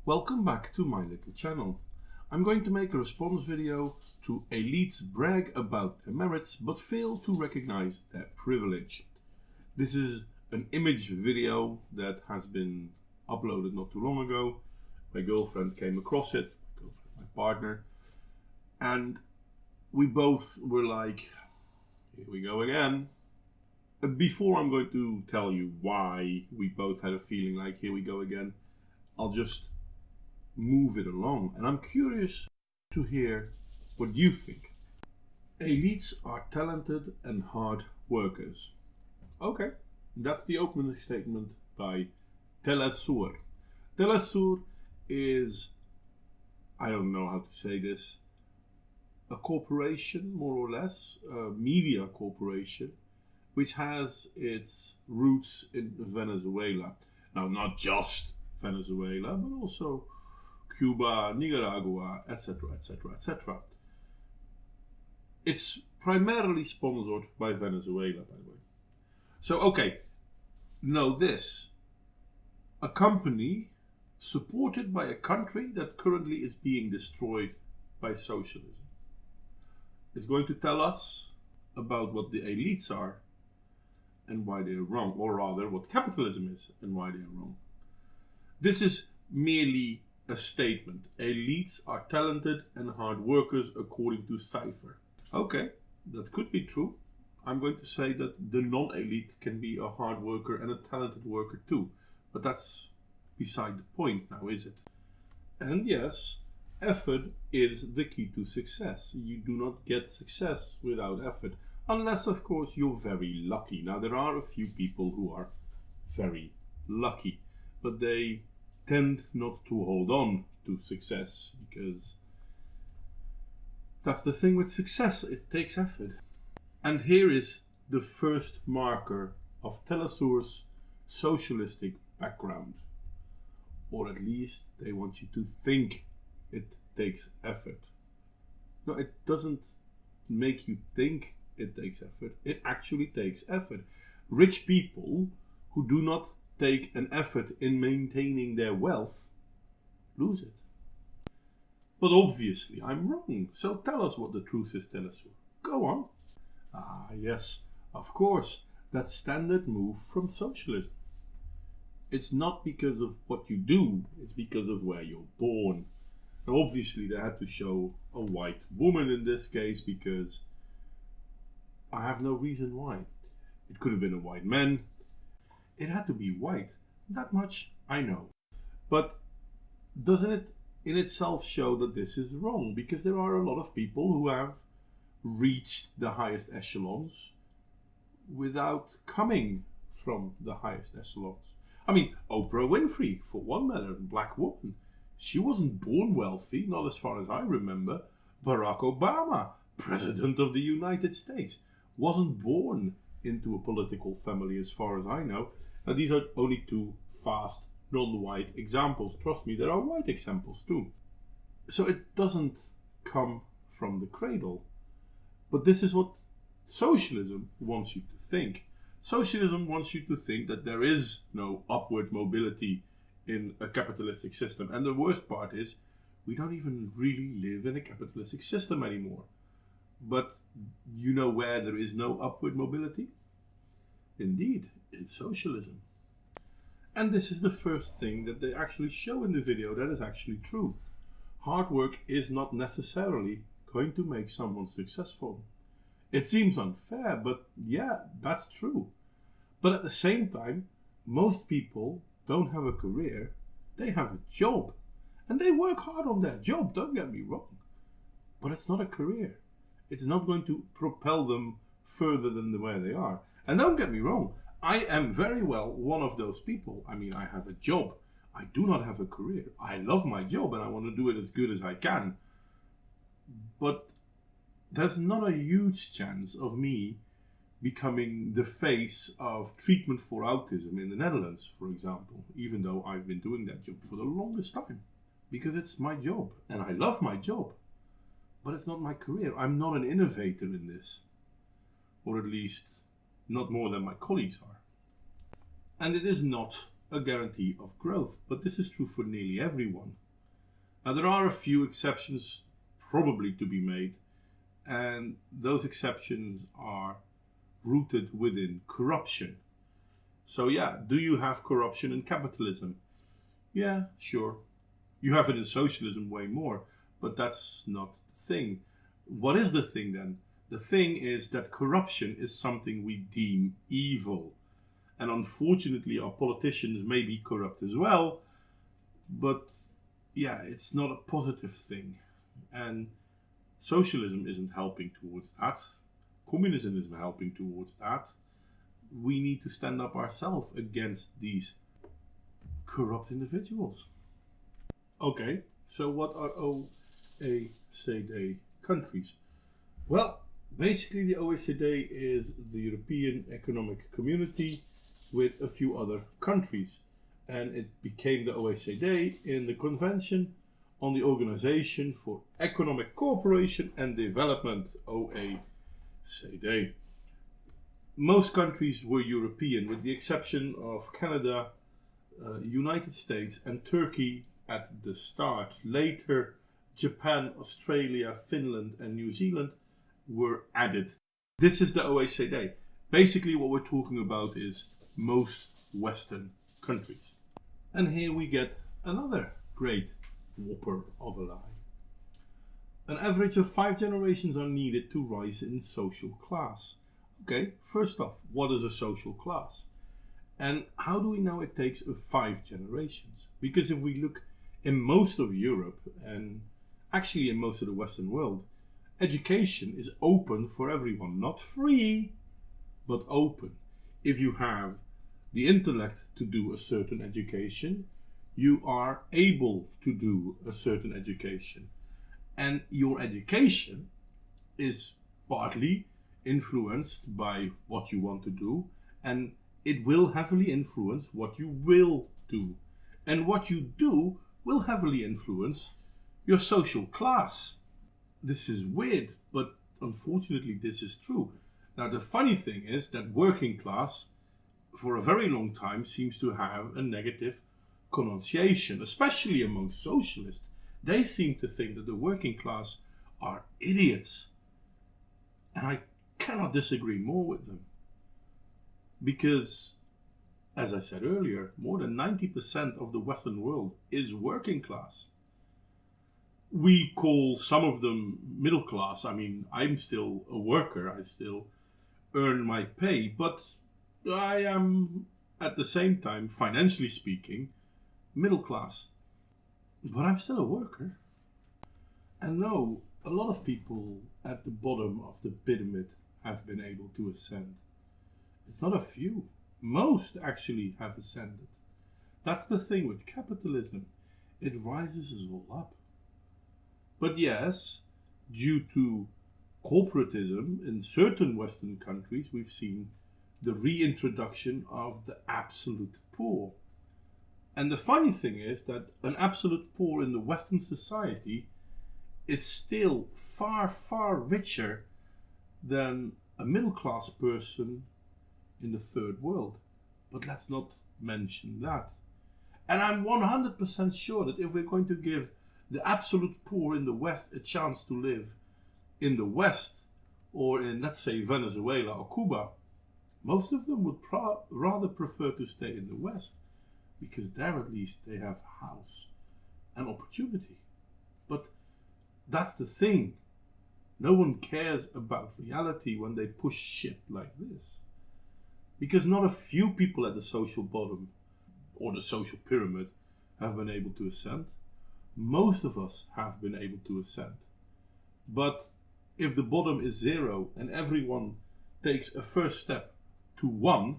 Welcome back to my little channel. I'm going to make a response video to elites brag about their merits but fail to recognize their privilege. This is an image video that has been uploaded not too long ago. My girlfriend came across it, my partner, and we both were like, here we go again. Before I'm going to tell you why we both had a feeling like here we go again, I'll just move it along, and I'm curious to hear what you think. Elites are talented and hard workers. Okay, that's the opening statement by TeleSur. TeleSur is, I don't know how to say this, a corporation, more or less, a media corporation, which has its roots in Venezuela. Now, not just Venezuela, but also Cuba, Nicaragua, etc., etc., etc. It's primarily sponsored by Venezuela, by the way. So, okay, know this. A company supported by a country that currently is being destroyed by socialism is going to tell us about what the elites are and why they're wrong, or rather what capitalism is and why they're wrong. This is merely a statement. Elites are talented and hard workers according to Cypher. Okay, that could be true. I'm going to say that the non-elite can be a hard worker and a talented worker too. But that's beside the point now, is it? And yes, effort is the key to success. You do not get success without effort. Unless, of course, you're very lucky. Now, there are a few people who are very lucky, but they tend not to hold on to success, because that's the thing with success, it takes effort. And here is the first marker of TeleSur's socialistic background, or at least they want you to think it takes effort. No, it doesn't make you think it takes effort, it actually takes effort. Rich people who do not take an effort in maintaining their wealth lose it. But obviously I'm wrong, so tell us what the truth is, TeleSur. Go on. Ah yes, of course, that standard move from socialism. It's not because of what you do, it's because of where you're born. Now obviously they had to show a white woman in this case, because I have no reason why. It could have been a white man. It had to be white. That much I know. But doesn't it in itself show that this is wrong? Because there are a lot of people who have reached the highest echelons without coming from the highest echelons. I mean, Oprah Winfrey, for one matter, a black woman. She wasn't born wealthy, not as far as I remember. Barack Obama, President of the United States, wasn't born into a political family as far as I know. Now these are only two fast, non-white examples. Trust me, there are white examples too. So it doesn't come from the cradle. But this is what socialism wants you to think. Socialism wants you to think that there is no upward mobility in a capitalistic system. And the worst part is, we don't even really live in a capitalistic system anymore. But you know where there is no upward mobility? Indeed, in socialism. And this is the first thing that they actually show in the video that is actually true. Hard work is not necessarily going to make someone successful. It seems unfair, but yeah, that's true. But at the same time, most people don't have a career, they have a job. And they work hard on their job, don't get me wrong. But it's not a career. It's not going to propel them further than where they are. And don't get me wrong, I am very well one of those people. I mean, I have a job. I do not have a career. I love my job and I want to do it as good as I can. But there's not a huge chance of me becoming the face of treatment for autism in the Netherlands, for example, even though I've been doing that job for the longest time. Because it's my job and I love my job. But it's not my career. I'm not an innovator in this. Or at least not more than my colleagues are. And it is not a guarantee of growth. But this is true for nearly everyone. Now, there are a few exceptions probably to be made, and those exceptions are rooted within corruption. So yeah, do you have corruption in capitalism? Yeah, sure. You have it in socialism way more, but that's not the thing. What is the thing then? The thing is that corruption is something we deem evil. And unfortunately, our politicians may be corrupt as well, but yeah, it's not a positive thing. And socialism isn't helping towards that. Communism isn't helping towards that. We need to stand up ourselves against these corrupt individuals. Okay, so what are OECD countries? Well, basically the OECD is the European Economic Community with a few other countries. And it became the OECD in the Convention on the Organization for Economic Cooperation and Development, OECD. Most countries were European, with the exception of Canada, United States and Turkey at the start. Later, Japan, Australia, Finland and New Zealand were added. This is the OECD. Basically what we're talking about is most Western countries. And here we get another great whopper of a lie. An average of 5 generations are needed to rise in social class. Okay, first off, what is a social class? And how do we know it takes 5 generations? Because if we look in most of Europe and actually in most of the Western world, education is open for everyone. Not free, but open. If you have the intellect to do a certain education, you are able to do a certain education. And your education is partly influenced by what you want to do, and it will heavily influence what you will do. And what you do will heavily influence your social class. This is weird, but unfortunately this is true. Now the funny thing is that working class for a very long time seems to have a negative connotation, especially among socialists. They seem to think that the working class are idiots. And I cannot disagree more with them. Because, as I said earlier, more than 90% of the Western world is working class. We call some of them middle class. I mean, I'm still a worker. I still earn my pay. But I am, at the same time, financially speaking, middle class. But I'm still a worker. And no, a lot of people at the bottom of the pyramid have been able to ascend. It's not a few. Most actually have ascended. That's the thing with capitalism. It rises us all up. But yes, due to corporatism in certain Western countries, we've seen the reintroduction of the absolute poor. And the funny thing is that an absolute poor in the Western society is still far, far richer than a middle class person in the third world. But let's not mention that. And I'm 100% sure that if we're going to give the absolute poor in the West a chance to live in the West, or in, let's say, Venezuela or Cuba, most of them would rather prefer to stay in the West, because there at least they have house and opportunity. But that's the thing. No one cares about reality when they push shit like this. Because not a few people at the social bottom or the social pyramid have been able to ascend. Most of us have been able to ascend. But if the bottom is 0 and everyone takes a first step to 1,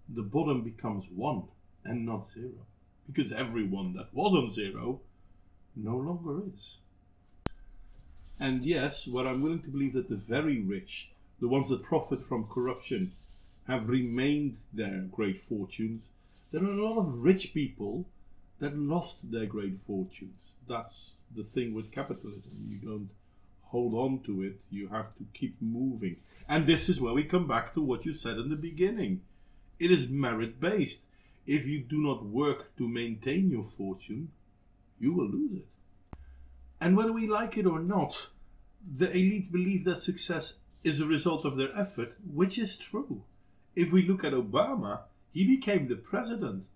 the bottom becomes 1 and not 0. Because everyone that was on 0 no longer is. And yes, what I'm willing to believe that the very rich, the ones that profit from corruption, have remained their great fortunes. There are a lot of rich people that lost their great fortunes. That's the thing with capitalism. You don't hold on to it. You have to keep moving. And this is where we come back to what you said in the beginning. It is merit-based. if you do not work to maintain your fortune, you will lose it. And whether we like it or not, the elite believe that success is a result of their effort, which is true. If we look at Obama, he became the president,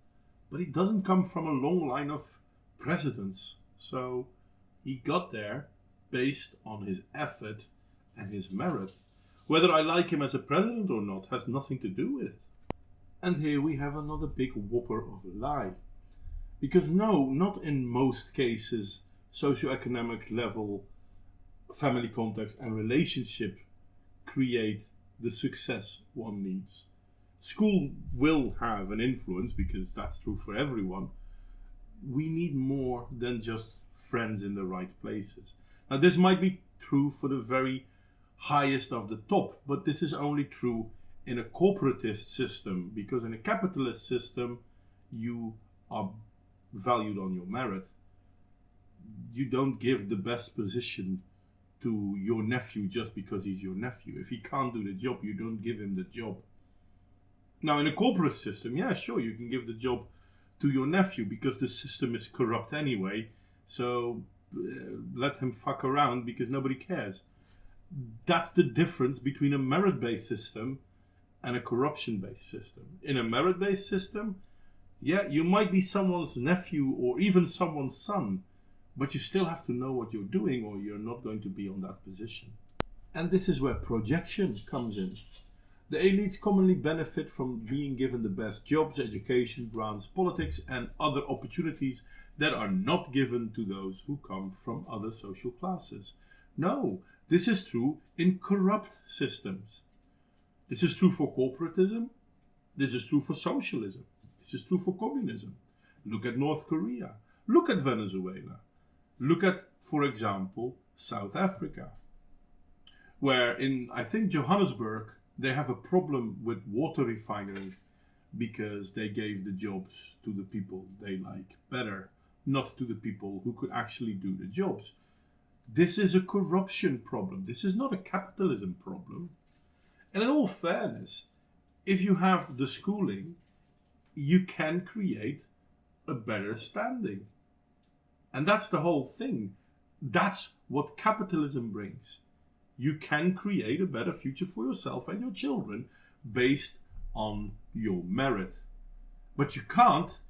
but he doesn't come from a long line of presidents. So he got there based on his effort and his merit. Whether I like him as a president or not has nothing to do with it. And here we have another big whopper of a lie. Because no, not in most cases, socioeconomic level, family context and relationship create the success one needs. School will have an influence because that's true for everyone. We need more than just friends in the right places. Now this might be true for the very highest of the top, but this is only true in a corporatist system, because in a capitalist system you are valued on your merit. You don't give the best position to your nephew just because he's your nephew. If he can't do the job, you don't give him the job. Now in a corporate system, yeah, sure, you can give the job to your nephew because the system is corrupt anyway, so let him fuck around because nobody cares. That's the difference between a merit-based system and a corruption-based system. In a merit-based system, yeah, you might be someone's nephew or even someone's son, but you still have to know what you're doing or you're not going to be on that position. And this is where projection comes in. The elites commonly benefit from being given the best jobs, education, grants, politics, and other opportunities that are not given to those who come from other social classes. No, this is true in corrupt systems. This is true for corporatism. This is true for socialism. This is true for communism. Look at North Korea. Look at Venezuela. Look at, for example, South Africa, where in, I think, Johannesburg, they have a problem with water refinery because they gave the jobs to the people they like better, not to the people who could actually do the jobs. This is a corruption problem. This is not a capitalism problem. And in all fairness, if you have the schooling, you can create a better standing. And that's the whole thing. That's what capitalism brings. You can create a better future for yourself and your children based on your merit. But you can't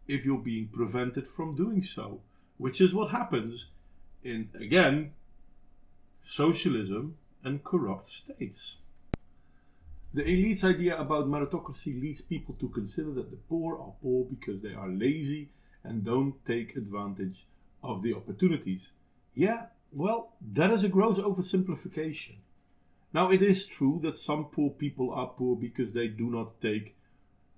if you're being prevented from doing so, which is what happens in, again, socialism and corrupt states. The elite's idea about meritocracy leads people to consider that the poor are poor because they are lazy and don't take advantage of the opportunities. Yeah, well, that is a gross oversimplification. Now, it is true that some poor people are poor because they do not take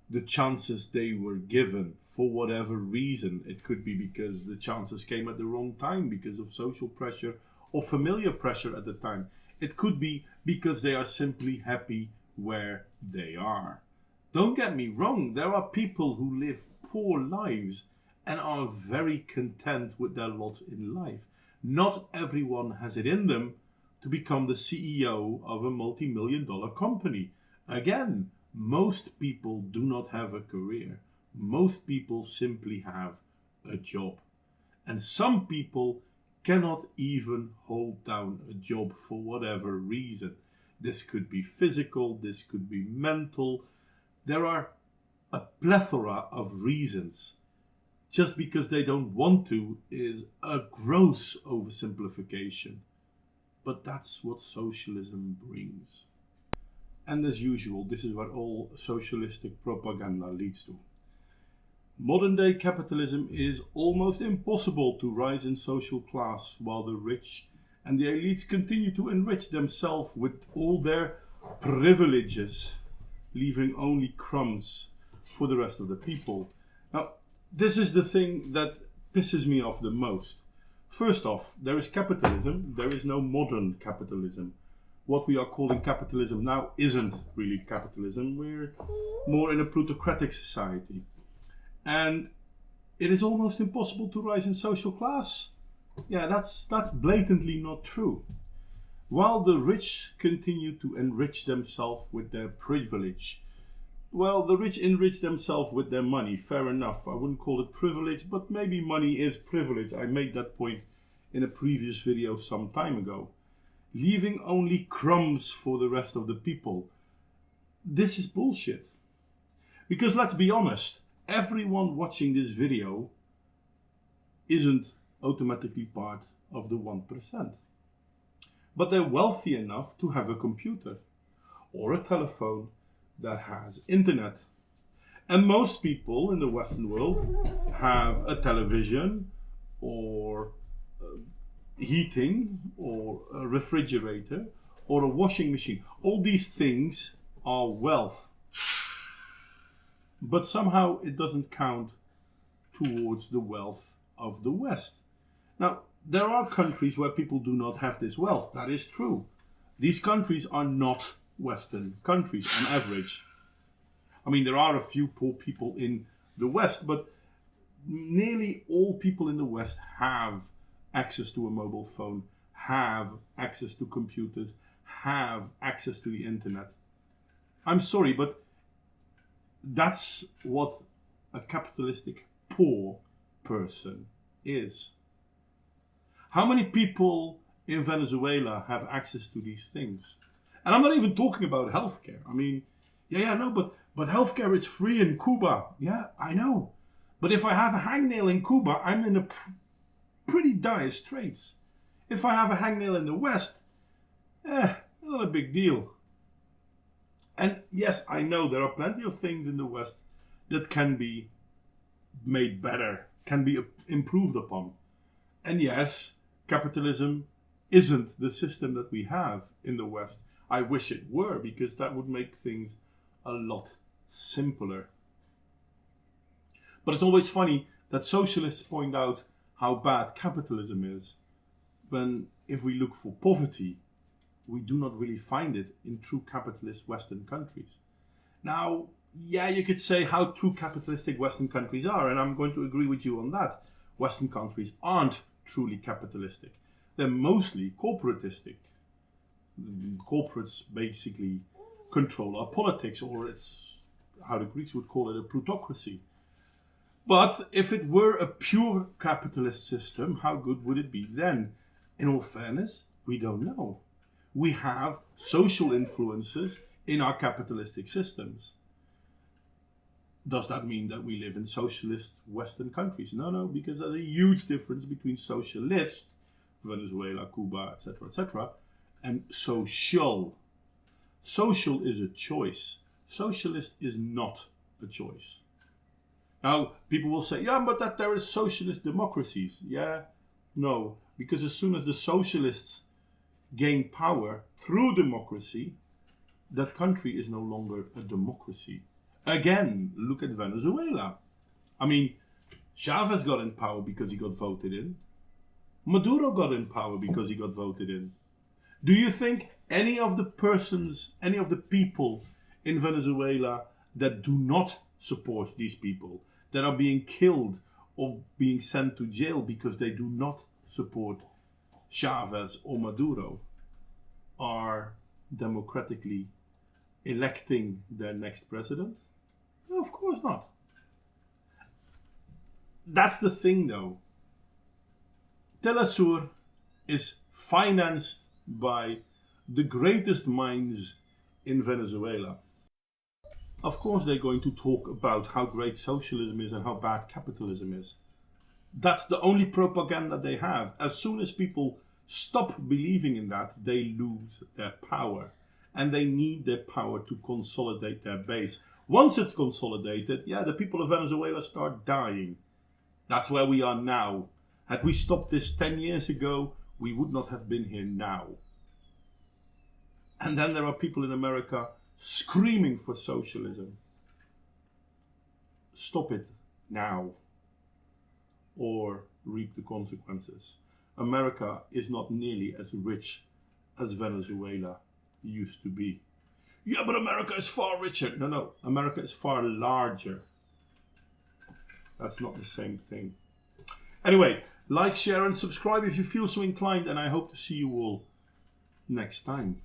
the chances they were given for whatever reason. It could be because the chances came at the wrong time because of social pressure or familiar pressure at the time. It could be because they are simply happy where they are. Don't get me wrong, there are people who live poor lives and are very content with their lot in life. Not everyone has it in them to become the CEO of a multi-million-dollar company. Again, most people do not have a career. Most people simply have a job. And some people cannot even hold down a job for whatever reason. This could be physical, this could be mental. There are a plethora of reasons. Just because they don't want to is a gross oversimplification. But that's what socialism brings. And as usual, this is what all socialistic propaganda leads to. Modern day capitalism is almost impossible to rise in social class while the rich and the elites continue to enrich themselves with all their privileges, leaving only crumbs for the rest of the people. Now, this is the thing that pisses me off the most. First off, there is capitalism. There is no modern capitalism. What we are calling capitalism now isn't really capitalism. We're more in a plutocratic society. And it is almost impossible to rise in social class. Yeah, that's blatantly not true. While the rich continue to enrich themselves with their privilege, well, the rich enrich themselves with their money. Fair enough. I wouldn't call it privilege, but maybe money is privilege. I made that point in a previous video some time ago. Leaving only crumbs for the rest of the people. This is bullshit. Because let's be honest, everyone watching this video isn't automatically part of the 1%. But they're wealthy enough to have a computer or a telephone that has internet. And most people in the Western world have a television or heating or a refrigerator or a washing machine. All these things are wealth. But somehow it doesn't count towards the wealth of the West. Now, there are countries where people do not have this wealth. That is true. These countries are not Western countries on average. I mean, there are a few poor people in the West, but nearly all people in the West have access to a mobile phone, have access to computers, have access to the internet. I'm sorry, but that's what a capitalistic poor person is. How many people in Venezuela have access to these things? And I'm not even talking about healthcare. I mean, but healthcare is free in Cuba. Yeah, I know. But if I have a hangnail in Cuba, I'm in a pretty dire straits. If I have a hangnail in the West, not a big deal. And yes, I know there are plenty of things in the West that can be made better, can be improved upon. And yes, capitalism isn't the system that we have in the West. I wish it were, because that would make things a lot simpler. But it's always funny that socialists point out how bad capitalism is, when if we look for poverty, we do not really find it in true capitalist Western countries. Now, yeah, you could say how true capitalistic Western countries are, and I'm going to agree with you on that. Western countries aren't truly capitalistic. They're mostly corporatistic. Corporates basically control our politics, or it's how the Greeks would call it, a plutocracy. But if it were a pure capitalist system, how good would it be then? In all fairness, we don't know. We have social influences in our capitalistic systems. Does that mean that we live in socialist Western countries? No, because there's a huge difference between socialist, Venezuela, Cuba, etc., and social. Social is a choice. Socialist is not a choice. Now, people will say, yeah, but that there is socialist democracies. Yeah, no, because as soon as the socialists gain power through democracy, that country is no longer a democracy. Again, look at Venezuela. I mean, Chavez got in power because he got voted in. Maduro got in power because he got voted in. Do you think any of the people in Venezuela that do not support these people, that are being killed or being sent to jail because they do not support Chavez or Maduro, are democratically electing their next president? No, of course not. That's the thing, though. TeleSur is financed by the greatest minds in Venezuela. Of course they're going to talk about how great socialism is and how bad capitalism is. That's the only propaganda they have. As soon as people stop believing in that, they lose their power. And they need their power to consolidate their base. Once it's consolidated, the people of Venezuela start dying. That's where we are now. Had we stopped this 10 years ago, we would not have been here now. And then there are people in America screaming for socialism. Stop it now, or reap the consequences. America is not nearly as rich as Venezuela used to be. Yeah, but America is far richer. No, America is far larger. That's not the same thing. Anyway, like, share and subscribe if you feel so inclined, and I hope to see you all next time.